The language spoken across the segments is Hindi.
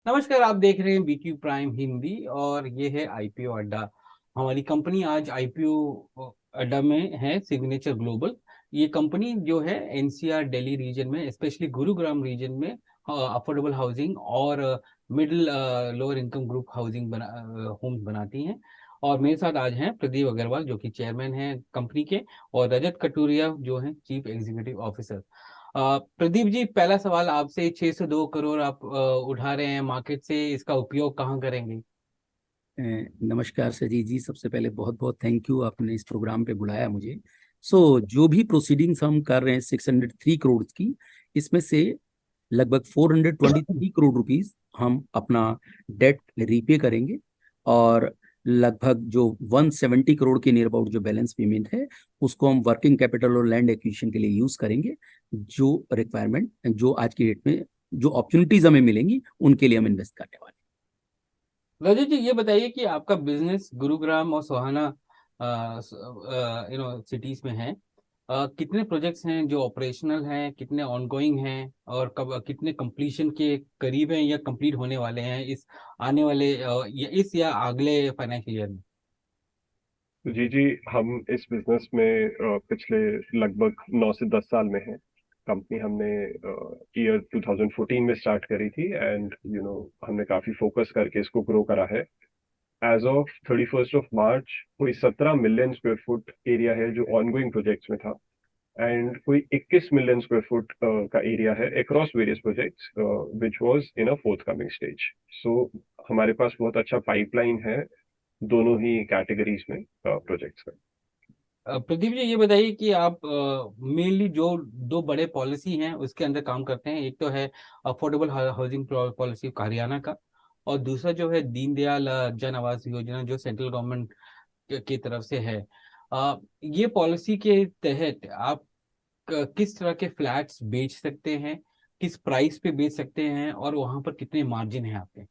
नमस्कार। आप देख रहे हैं बीक्यू प्राइम हिंदी और ये है आईपीओ अड्डा। हमारी कंपनी आज आईपीओ अड्डा में है, सिग्नेचर ग्लोबल। ये कंपनी जो है एनसीआर दिल्ली रीजन में, स्पेशली गुरुग्राम रीजन में अफोर्डेबल हाउसिंग और middle lower income group housing homes बनाती हैं। और मेरे साथ आज हैं प्रदीप अग्रवाल जो कि चेयरमैन हैं कंपनी के, और रजत कटूरिया जो हैं chief executive officer. Pradeep ji, पहला सवाल आपसे, 602 करोड़ आप उठा रहे हैं मार्केट से, इसका उपयोग कहाँ करेंगे? नमस्कार सजी जी, सबसे पहले बहुत बहुत थैंक यू, आपने इस प्रोग्राम पे बुलाया मुझे। जो भी प्रोसीडिंग्स हम कर रहे हैं 603 करोड़ की, इसमें से लगभग 423 करोड़ रुपीस हम अपना डेट रीपे करेंगे। और लगभग जो 170 करोड़ के नियर अबाउट जो बैलेंस पेमेंट है, उसको हम वर्किंग कैपिटल और लैंड एक्विजिशन के लिए यूज करेंगे। जो रिक्वायरमेंट जो आज की डेट में जो अपॉर्चुनिटीज हमें मिलेंगी, उनके लिए हम इन्वेस्ट करने वाले रजत जी, ये बताइए कि आपका बिजनेस गुरुग्राम और सोहाना सिटीज में है। कितने प्रोजेक्ट्स हैं जो ऑपरेशनल हैं, कितने ऑनगोइंग हैं, और कब कितने कंप्लीशन के करीब हैं या कंप्लीट होने वाले हैं इस आने वाले या अगले फाइनेंशियल ईयर में? जी जी। हम इस बिजनेस में पिछले लगभग 9 से 10 साल में हैं। कंपनी हमने ईयर 2014 में स्टार्ट करी थी, एंड हमने काफी फोकस करके इसको ग्रो करा है। एज ऑफ 31 मार्च कोई 17 मिलियन स्क्वायर फुट एरिया है जो ऑनगोइंग प्रोजेक्ट्स में था, एंड कोई 21 मिलियन स्क्वायर फुट का एरिया है across various projects which was in a forthcoming stage. So हमारे पास बहुत अच्छा पाइपलाइन है दोनों ही कैटेगरीज में प्रोजेक्ट्स का। प्रदीप जी, ये बताइए कि आप मेनली जो दो बड़े पॉलिसी हैं उसके अंदर काम करते हैं। एक तो है अफोर्डेबल हाउसिंग पॉलिसी हरियाणा का, और दूसरा जो है दीनदयाल जन आवास योजना जो सेंट्रल गवर्नमेंट की तरफ से है। ये पॉलिसी के तहत आप किस तरह के फ्लैट्स बेच सकते हैं, किस प्राइस पे बेच सकते हैं, और वहां पर कितने मार्जिन है आपके?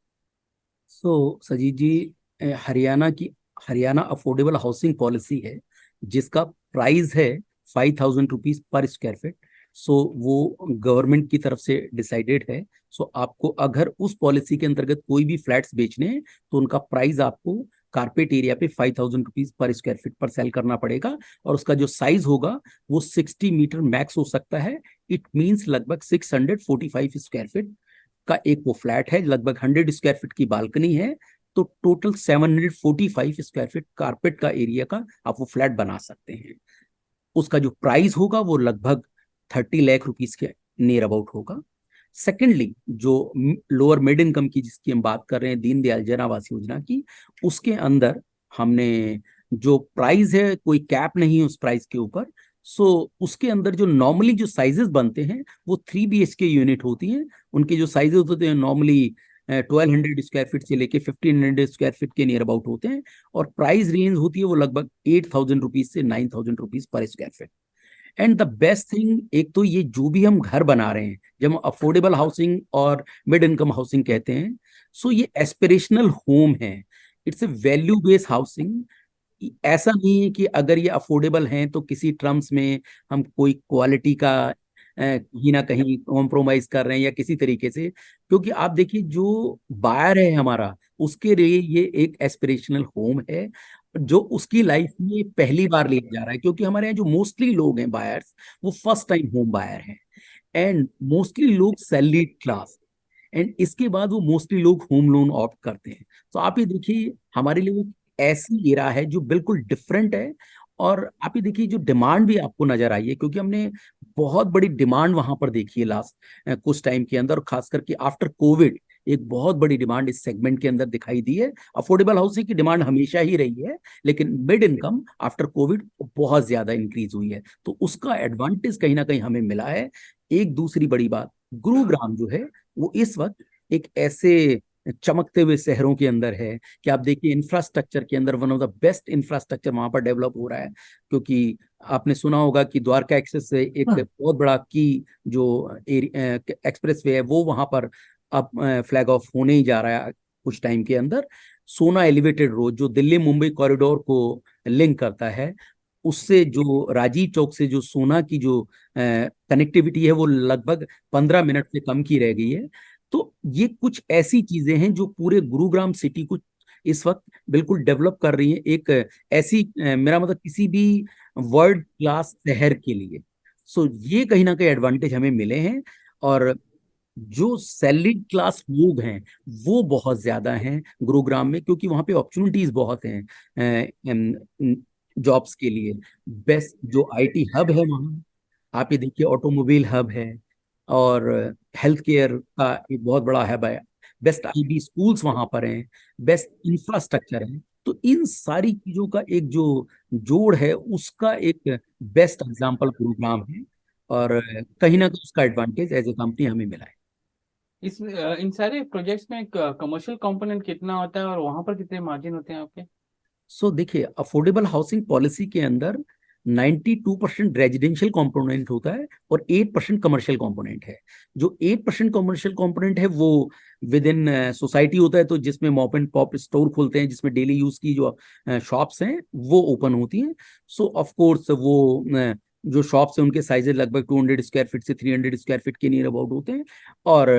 सजीत जी, हरियाणा अफोर्डेबल हाउसिंग पॉलिसी है, जिसका प्राइस है 5,000 रुपीज पर स्क्वायर फीट। वो गवर्नमेंट की तरफ से डिसाइडेड है। आपको अगर उस पॉलिसी के अंतर्गत कोई भी फ्लैट्स बेचने हैं, तो उनका प्राइस आपको कारपेट एरिया पे 5,000 रुपीज पर स्क्वायर फीट पर सेल करना पड़ेगा। और उसका जो साइज होगा वो 60 मीटर मैक्स हो सकता है। इट मीन्स लगभग 645 स्क्वायर फीट का एक वो फ्लैट है। लगभग 100 स्क्वायर फीट की बालकनी है। तो टोटल 745 स्क्वायर फीट कारपेट का एरिया का आप वो फ्लैट बना सकते हैं। उसका जो प्राइस होगा वो लगभग 30 लाख रुपीज के नियर अबाउट होगा। सेकेंडली, जो लोअर मिड इनकम की जिसकी हम बात कर रहे हैं, दीनदयाल जन आवास योजना की, उसके अंदर हमने जो प्राइस है, कोई कैप नहीं है उस प्राइस के ऊपर। उसके अंदर जो नॉर्मली जो साइजेस बनते हैं वो 3 BHK यूनिट होती हैं। उनके जो साइजेस होते हैं नॉर्मली 1,200 स्क्वायर फीट से लेके 1,500 स्क्वायर फीट के नियर अबाउट होते हैं। और प्राइस रेंज होती है वो लगभग 8,000 रुपीज से 9,000 rupees per square feet. And the best thing, एक तो ये जो भी हम घर बना रहे हैं, जब हम अफोर्डेबल हाउसिंग और मिड इनकम हाउसिंग कहते हैं, ये एस्पिरेशनल होम है। It's a value based housing. ऐसा नहीं है कि अगर ये अफोर्डेबल हैं तो किसी टर्म्स में हम कोई क्वालिटी का कहीं ना कहीं कॉम्प्रोमाइज कर रहे हैं या किसी तरीके से। क्योंकि आप देखिए, जो बायर है हमारा, उसके लिए ये एक एस्पिरेशनल होम है जो उसकी लाइफ में पहली बार लिया जा रहा है। क्योंकि हमारे यहाँ जो मोस्टली लोग हैं बायर्स, वो फर्स्ट टाइम होम बायर हैं। एंड मोस्टली लोग सैलरीड क्लास, एंड इसके बाद वो मोस्टली लोग होम लोन ऑप्ट करते हैं। तो आप ये देखिए, हमारे लिए वो ऐसी एरा है जो बिल्कुल डिफरेंट है। और आप ये देखिए, जो डिमांड भी आपको नजर आई है, क्योंकि हमने बहुत बड़ी डिमांड वहां पर देखी है लास्ट कुछ टाइम के अंदर, और खास करके आफ्टर कोविड एक बहुत बड़ी डिमांड इस सेगमेंट के अंदर दिखाई दी है। अफोर्डेबल हाउसिंग की डिमांड हमेशा ही रही है, लेकिन मिड इनकम आफ्टर कोविड बहुत ज्यादा इंक्रीज हुई है। तो उसका एडवांटेज कहीं ना कहीं हमें मिला है। एक दूसरी बड़ी बात, गुरुग्राम जो है वो इस वक्त एक ऐसे चमकते हुए शहरों के अंदर है कि आप देखिए, इंफ्रास्ट्रक्चर के अंदर one of the best infrastructure वहां पर डेवलप हो रहा है। क्योंकि आपने सुना होगा कि द्वारका एक्सेस से एक बहुत बड़ा की जो एक्सप्रेस वे है, वो वहां पर अब फ्लैग ऑफ होने ही जा रहा है कुछ टाइम के अंदर। सोना एलिवेटेड रोड जो दिल्ली मुंबई कॉरिडोर को लिंक करता है, उससे जो राजीव चौक से जो सोना की जो कनेक्टिविटी है, वो लगभग 15 मिनट से कम की रह गई है। तो ये कुछ ऐसी चीजें हैं जो पूरे गुरुग्राम सिटी को इस वक्त बिल्कुल डेवलप कर रही है, एक ऐसी मेरा मतलब किसी भी वर्ल्ड क्लास शहर के लिए। सो ये कहीं ना कहीं एडवांटेज हमें मिले हैं। और जो सैलरीड क्लास लोग हैं वो बहुत ज्यादा हैं गुरुग्राम में, क्योंकि वहां पे अपॉर्चुनिटीज बहुत हैं जॉब्स के लिए। बेस्ट जो आईटी हब है वहाँ, आप ये देखिए, ऑटोमोबाइल हब है, और हेल्थ केयर का एक बहुत बड़ा हब है। बेस्ट आईबी स्कूल्स वहां पर हैं, बेस्ट इंफ्रास्ट्रक्चर है। तो इन सारी चीजों का एक जो जोड़ है उसका एक बेस्ट एग्जांपल गुरुग्राम है। और कहीं ना कहीं उसका एडवांटेज एज ए कंपनी हमें मिला है। इन सारे प्रोजेक्ट्स में कमर्शियल कंपोनेंट कितना होता है और वहां पर कितने मार्जिन होते हैं आपके? सो देखिए, अफोर्डेबल हाउसिंग पॉलिसी के अंदर 92% रेजिडेंशियल कंपोनेंट होता है और 8% कमर्शियल कंपोनेंट है। जो 8% कमर्शियल कंपोनेंट है वो विद इन सोसाइटी होता है, तो जिसमें मॉप एंड पॉप स्टोर खुलते हैं, जिसमें डेली यूज की जो शॉप्स हैं वो ओपन होती हैं। सो ऑफ कोर्स वो जो शॉप्स हैं उनके साइजेस लगभग 200 स्क्वायर फीट से 300 स्क्वायर फीट के नियर अबाउट होते हैं, और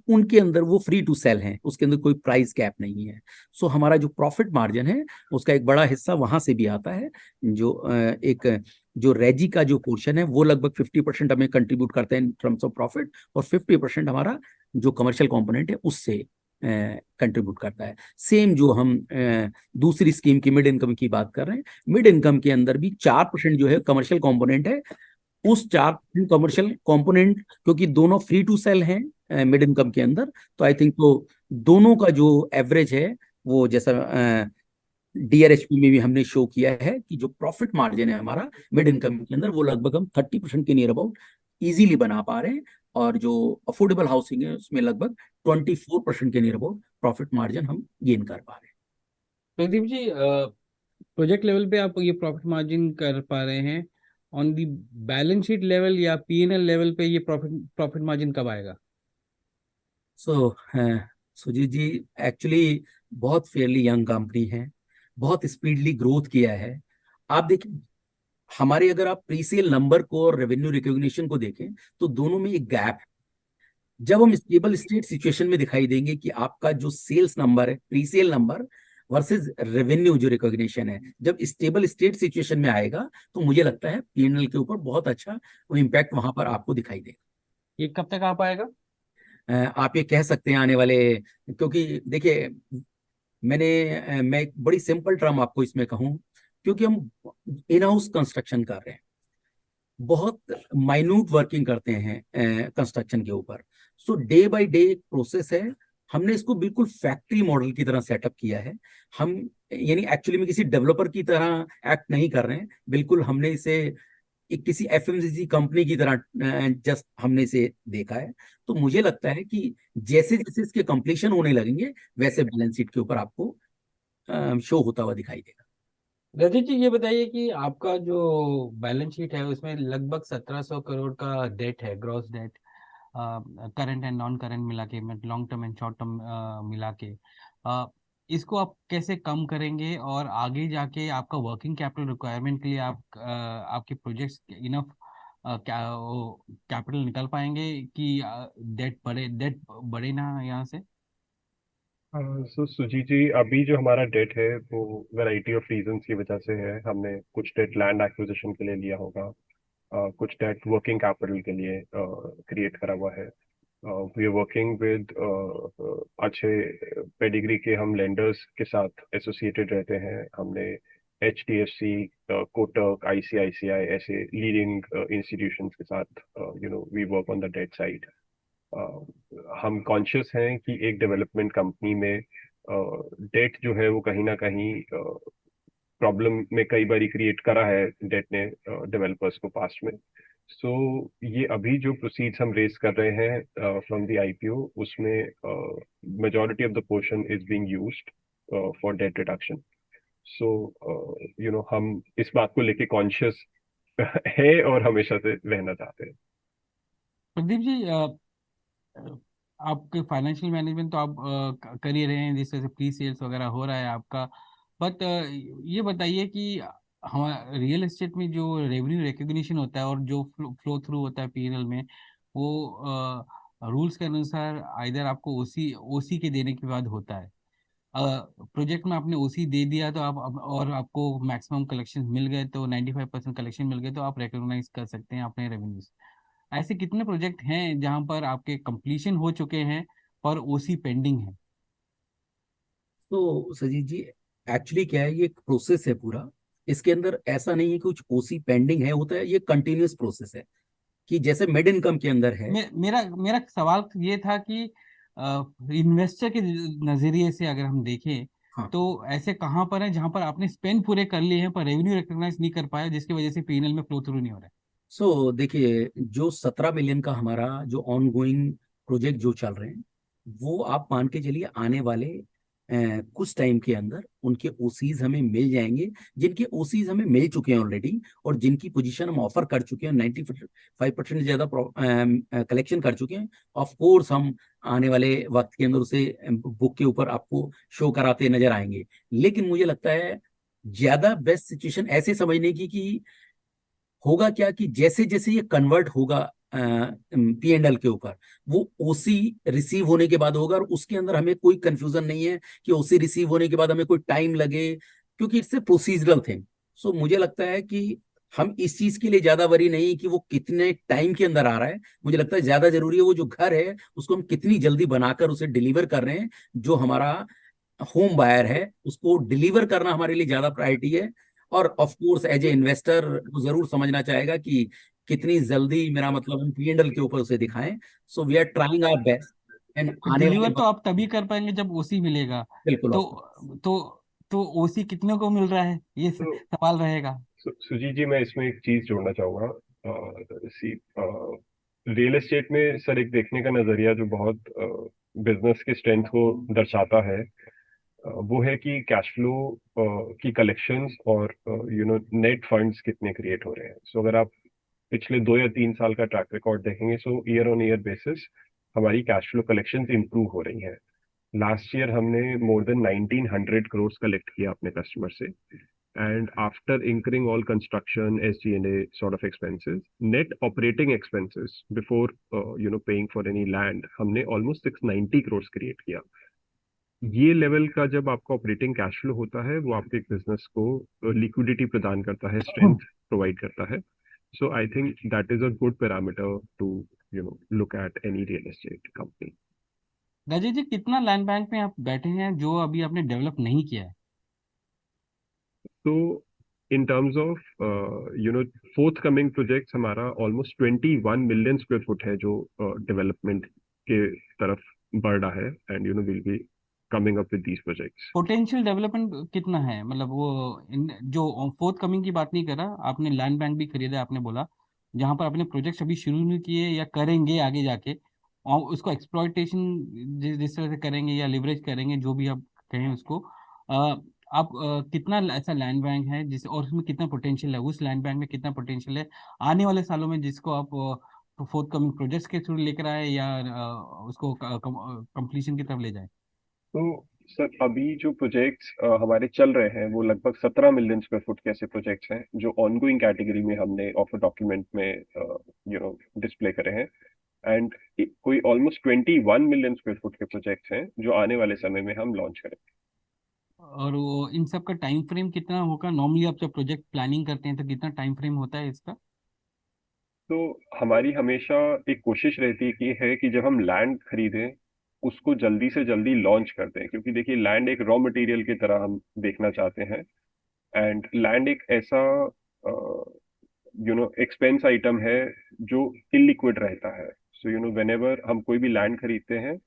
उनके अंदर वो फ्री टू सेल हैं, उसके अंदर कोई प्राइस कैप नहीं है। सो हमारा जो प्रॉफिट मार्जिन है उसका एक बड़ा हिस्सा वहां से भी आता है। जो एक जो रेजी का जो पोर्शन है वो लगभग 50% हमें कंट्रीब्यूट करते हैं इन टर्म्स ऑफ प्रॉफिट, और 50% हमारा जो कमर्शियल कंपोनेंट है उससे कंट्रीब्यूट करता है। सेम जो हम दूसरी स्कीम की मिड इनकम की बात कर रहे हैं, मिड इनकम के अंदर भी 4% जो है कमर्शियल कंपोनेंट है। उस 4% कमर्शियल कंपोनेंट, क्योंकि दोनों फ्री टू सेल हैं मिड इनकम के अंदर, तो आई थिंक तो दोनों का जो एवरेज है वो जैसा डीआरएचपी में भी हमने शो किया है कि जो प्रॉफिट मार्जिन है हमारा मिड इनकम के अंदर वो लगभग हम 30% के नियर अबाउट इजीली बना पा रहे हैं। और जो अफोर्डेबल हाउसिंग है उसमें लगभग 24% के नियर अबाउट प्रॉफिट मार्जिन हम गेन कर पा रहे हैं। प्रदीप जी, प्रोजेक्ट लेवल पे आप ये प्रॉफिट मार्जिन कर पा रहे हैं, on the balance sheet level या पीएनएल लेवल पे ये प्रॉफिट प्रॉफिट मार्जिन कब आएगा? सो सुजीत जी, एक्चुअली बहुत फेयरली यंग कंपनी है, बहुत स्पीडली ग्रोथ किया है। आप देखिए, हमारे अगर आप प्रीसेल नंबर को और रेवेन्यू रिकॉग्निशन को देखें तो दोनों में एक गैप है। जब हम स्टेबल स्टेट सिचुएशन में दिखाई देंगे कि आपका जो सेल्स नंबर है, प्रीसेल नंबर वर्सेस रेवेन्यू जो रिकॉग्निशन है, जब स्टेबल स्टेट सिचुएशन में आएगा तो मुझे लगता है पीएनएल के ऊपर बहुत अच्छा वो इम्पैक्ट वहां पर आपको दिखाई देगा। ये कब तक आ पाएगा? आप ये कह सकते हैं आने वाले, क्योंकि देखिए मैं एक बड़ी सिंपल टर्म आपको इसमें कहूं, क्योंकि हम इन हाउस कंस्ट्रक्शन कर रहे हैं, बहुत माइन्यूट वर्किंग करते हैं कंस्ट्रक्शन के ऊपर। सो डे बाय डे एक प्रोसेस है। हमने इसको बिल्कुल फैक्ट्री मॉडल की तरह सेटअप किया है। हम यानी एक्चुअली में किसी डेवलपर की तरह एक्ट नहीं कर रहे हैं, बिल्कुल हमने इसे एक किसी एफएमसीजी कंपनी की तरह जस्ट हमने इसे देखा है। तो मुझे लगता है कि जैसे जैसे इसके कंप्लीशन होने लगेंगे वैसे बैलेंस शीट के ऊपर आपको शो होता हुआ दिखाई देगा। रजत जी, ये बताइए कि आपका जो बैलेंस शीट है उसमें लगभग 1700 करोड़ का डेट है, gross debt, current and non current मिला के, long term and short term मिला के। अ, इसको आप कैसे कम करेंगे और आगे जाके आपका वर्किंग कैपिटल रिक्वायरमेंट के लिए आपके प्रोजेक्ट्स इनफ कैपिटल निकल पाएंगे कि डेट बढ़े ना यहाँ से? सो सुजी जी, अभी जो हमारा डेट है वो वैरायटी ऑफ रीजंस की वजह से है। हमने कुछ डेट लैंड एक्विजिशन के लिए लिया होगा, कुछ डेट वर्किंग कैपिटल के लिए क्रिएट करा हुआ है। वी आर वर्किंग विद अच्छे पेडिग्री के हम लेंडर्स के साथ एसोसिएटेड रहते हैं। हमने HDFC, कोटक, ICICI ऐसे लीडिंग इंस्टीट्यूशंस के साथ we work on the debt side. हम कॉन्शियस हैं कि एक डेवलपमेंट कंपनी में डेट जो है वो कहीं ना कहीं प्रॉब्लम में कई बार क्रिएट करा है डेट ने डेवलपर्स को पास्ट में। सो ये अभी जो प्रोसीड्स हम रेज कर रहे हैं फ्रॉम द IPO, उसमें majority of the portion is being used for debt reduction. So हम इस बात को लेके कॉन्शियस है और हमेशा से रहना चाहते हैं। प्रदीप जी, आपके फाइनेंशियल मैनेजमेंट तो आप कर ही रहे हैं, जिस तरह से प्री सेल्स वगैरह हो रहा है आपका। बट ये बताइए कि हमारा रियल एस्टेट में जो रेवेन्यू रिकग्निशन होता है और जो फ्लो थ्रू होता है पीएनएल में, वो रूल्स के अनुसार आइदर आपको ओसी ओसी के देने के बाद होता है। प्रोजेक्ट में आपने ओसी दे दिया तो और आपको मैक्सिमम कलेक्शन मिल गए, तो 95% कलेक्शन मिल गए, तो आप रिकॉग्नाइज कर सकते हैं अपने रेवेन्यूज। ऐसे कितने प्रोजेक्ट हैं जहां पर आपके कंप्लीशन हो चुके हैं पर ओसी पेंडिंग है? तो सजीत जी, एक्चुअली क्या है, ये एक प्रोसेस है पूरा। इसके अंदर ऐसा नहीं है कि कुछ ओसी पेंडिंग है, होता है, ये कंटिन्यूअस प्रोसेस है। कि जैसे मिड इनकम के अंदर है। मेरा मेरा सवाल ये था कि इन्वेस्टर के नजरिए से अगर हम देखें हाँ। तो ऐसे कहाँ पर है जहां पर आपने स्पेंड पूरे कर लिए हैं पर रेवेन्यू रिकॉग्नाइज नहीं कर पाया, जिसकी वजह से पीएनएल में फ्लो थ्रू नहीं हो रहा है? देखिए, जो 17 मिलियन का हमारा जो ऑन गोइंग प्रोजेक्ट जो चल रहे हैं, वो आप मान के चलिए आने वाले कुछ टाइम के अंदर उनके ओसीज हमें मिल जाएंगे। जिनके ओसीज हमें मिल चुके हैं ऑलरेडी, और जिनकी पोजीशन हम ऑफर कर चुके हैं, 95% से ज्यादा कलेक्शन कर चुके हैं। ऑफ कोर्स हम आने वाले वक्त के अंदर उसे बुक के ऊपर आपको शो कराते नजर आएंगे। लेकिन मुझे लगता है ज्यादा बेस्ट सिचुएशन ऐसे समझने की कि होगा क्या, कि जैसे जैसे ये कन्वर्ट होगा P&L के ऊपर, वो ओसी रिसीव होने के बाद होगा। और उसके अंदर हमें कोई कंफ्यूजन नहीं है कि ओसी रिसीव होने के बाद हमें कोई टाइम लगे, क्योंकि इट्स ए प्रोसीजरल थिंग। सो मुझे लगता है कि हम इस चीज के लिए ज्यादा वरी नहीं कि वो कितने टाइम के अंदर आ रहा है। मुझे लगता है ज्यादा जरूरी है वो जो घर है उसको हम कितनी जल्दी बनाकर उसे डिलीवर कर रहे हैं। जो हमारा होम बायर है उसको डिलीवर करना हमारे लिए ज्यादा प्रायोरिटी है। और of course as a investor वो जरूर समझना चाहेगा कि कितनी जल्दी, मेरा मतलब, हम P&L के ऊपर उसे दिखाएं। So we are trying our best. And तो आने वाले डिलीवर तो वक्त। आप तभी कर पाएंगे जब ओसी मिलेगा। बिल्कुल, तो ऑफ कोर्स। तो ओसी कितने को मिल रहा है, ये तो सवाल रहेगा। सुजीत जी, मैं इसमें एक चीज जोड़ना चाहूंगा। सी रियल एस्टेट में सर एक देखने का नजरिया जो बहुत बिजनेस के स्ट्रेंथ को दर्शाता है, वो है कि कैश फ्लो की कलेक्शंस और नेट फंड्स कितने क्रिएट हो रहे हैं। सो अगर आप पिछले 2 या 3 साल का ट्रैक रिकॉर्ड देखेंगे, सो ईयर ऑन ईयर बेसिस हमारी कैश फ्लो कलेक्शंस इंप्रूव हो रही हैं। लास्ट ईयर हमने मोर देन 1900 कलेक्ट किया अपने कस्टमर से। And after incurring all construction, SG&A sort of expenses, net operating expenses before paying for any land, हमने almost 690 crores क्रिएट किया। ये लेवल का जब आपका ऑपरेटिंग कैश फ्लो होता है, वो आपके बिजनेस को लिक्विडिटी प्रदान करता है, स्ट्रेंथ प्रोवाइड करता है। So I think that is a good parameter to look at any real estate company. Rajat ji, कितना लैंड बैंक में आप बैठे हैं जो अभी आपने डेवलप नहीं किया है? तो in terms of fourth coming projects, हमारा ऑलमोस्ट 21 मिलियन स्क्वायर फुट है जो डेवलपमेंट के तरफ बढ़ रहा है। And will be coming up with these projects. Potential development कितना है, मतलब वो जो फोर्थ कमिंग की बात नहीं कर रहा, आपने लैंड बैंक भी खरीदा है आपने बोला, जहां पर आपने प्रोजेक्ट्स अभी शुरू नहीं किए या करेंगे आगे जाके, और उसको एक्सप्लॉइटेशन जिस तरह से करेंगे या लिवरेज करेंगे, जो भी आप कहें उसको, आप कितना ऐसा लैंड बैंक है जिस, और उसमें कितना पोटेंशियल है, उस लैंड बैंक में कितना पोटेंशियल है आने वाले सालों में, जिसको आप फोर्थ कमिंग प्रोजेक्ट्स के थ्रू लेकर आए या उसको कंप्लीशन की तरफ ले जाए? तो सर अभी जो प्रोजेक्ट्स हमारे चल रहे हैं, वो लगभग 17 मिलियन स्क्वायर फुट के ऐसे प्रोजेक्ट्स हैं जो ऑनगोइंग कैटेगरी में हमने ऑफर डॉक्यूमेंट में डिस्प्ले करे हैं। एंड कोई ऑलमोस्ट 21 मिलियन स्क्वायर फुट के प्रोजेक्ट्स हैं जो आने वाले समय में हम लॉन्च करेंगे। और वो इन सब का टाइम फ्रेम कितना होगा? नॉर्मली आप जब प्रोजेक्ट प्लानिंग करते हैं तो कितना टाइम फ्रेम होता है इसका? तो हमारी हमेशा एक कोशिश रहती है कि जब हम लैंड खरीदें, उसको जल्दी से जल्दी लॉन्च कर दें, क्योंकि देखिए लैंड एक रॉ मटेरियल की तरह हम देखना चाहते हैं। एंड लैंड एक ऐसा एक्सपेंस आइटम है जो इलिक्विड रहता है। सो वेन एवर हम कोई भी लैंड खरीदते हैं,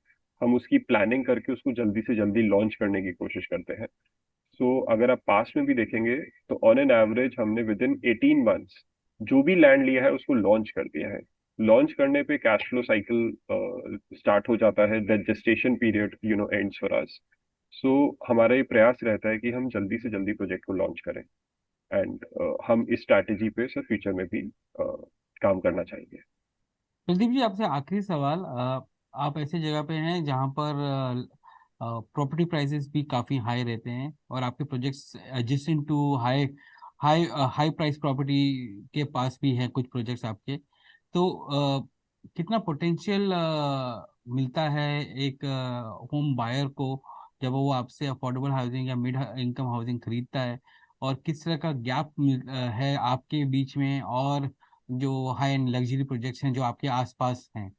हम उसकी प्लानिंग करके उसको जल्दी से जल्दी लॉन्च करने की कोशिश करते हैं। सो अगर आप पास्ट में भी देखेंगे, तो ऑन एन एवरेज हमने विद इन 18 मंथ्स जो भी लैंड लिया है उसको लॉन्च कर दिया है। लॉन्च करने पे कैश फ्लो साइकिल स्टार्ट हो जाता है, that gestation period ends for us. So हमारा ये प्रयास रहता है कि हम जल्दी से जल्दी प्रोजेक्ट को लॉन्च करें। एंड हम इस स्ट्रैटेजी पे सर फ्यूचर में भी काम करना चाहेंगे। कुलदीप जी, आपसे आखिरी सवाल, आप ऐसे जगह पे हैं जहाँ पर प्रॉपर्टी प्राइसेस भी काफ़ी हाई रहते हैं और आपके projects adjacent to high high high price property के पास भी हैं कुछ प्रोजेक्ट्स आपके। तो कितना पोटेंशियल मिलता है एक होम बायर को जब वो आपसे अफोर्डेबल हाउसिंग या मिड इनकम हाउसिंग खरीदता है, और किस तरह का गैप है आपके बीच में और जो हाई एंड लग्जरी प्रोजेक्ट्स हैं जो आपके आसपास हैं?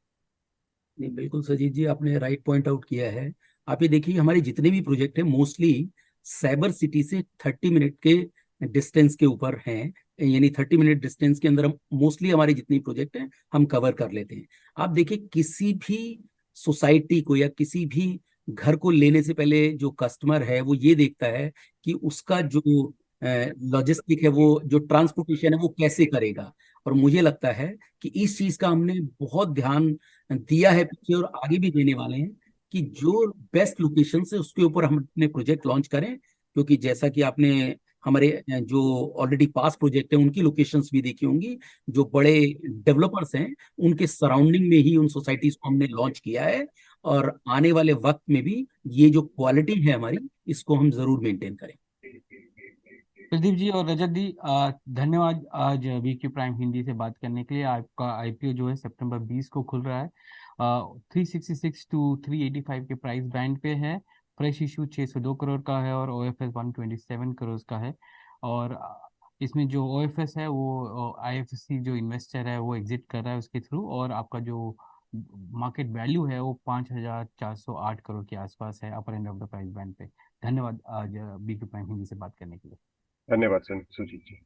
नहीं, बिल्कुल सजीत जी, आपने राइट पॉइंट आउट किया है। आप ये देखिए, हमारे जितने भी प्रोजेक्ट हैं मोस्टली साइबर सिटी से 30 मिनट के डिस्टेंस के ऊपर हैं। यानी 30 मिनट डिस्टेंस के अंदर हम मोस्टली हमारे जितनी प्रोजेक्ट हैं हम कवर कर लेते हैं। आप देखिए, किसी भी सोसाइटी को या किसी भी घर को लेने से पहले जो कस्टमर है वो ये देखता है कि उसका जो लॉजिस्टिक है, वो जो ट्रांसपोर्टेशन है वो कैसे करेगा। और मुझे लगता है कि इस चीज का हमने बहुत ध्यान दिया है पीछे, और आगे भी देने वाले हैं कि जो बेस्ट लोकेशन से उसके ऊपर हम अपने प्रोजेक्ट लॉन्च करें। क्योंकि जैसा कि आपने हमारे जो ऑलरेडी पास प्रोजेक्ट है उनकी लोकेशंस भी देखी होंगी, जो बड़े डेवलपर्स हैं उनके सराउंडिंग में ही उन सोसाइटीज को हमने लॉन्च किया है। और आने वाले वक्त में भी ये जो क्वालिटी है हमारी, इसको हम जरूर मेंटेन करें। प्रदीप जी और रजत जी, धन्यवाद आज बीक्यू प्राइम हिंदी से बात करने के लिए। आपका आईपीओ जो है सितंबर 20 को खुल रहा है। 366 to 385 के प्राइस बैंड पे है। फ्रेश इशू 602 करोड़ का है और ओएफएस 127 करोड़ का है। और इसमें जो ओएफएस है वो आईएफएससी जो इन्वेस्टर है वो एग्जिट कर रहा है उसके थ्रू, और आपका जो मार्केट वैल्यू है वो 5,408 करोड़ के आसपास है upper end of the price band पे। धन्यवाद आज बीक्यू प्राइम हिंदी से बात करने के लिए। धन्यवाद सुजीत जी।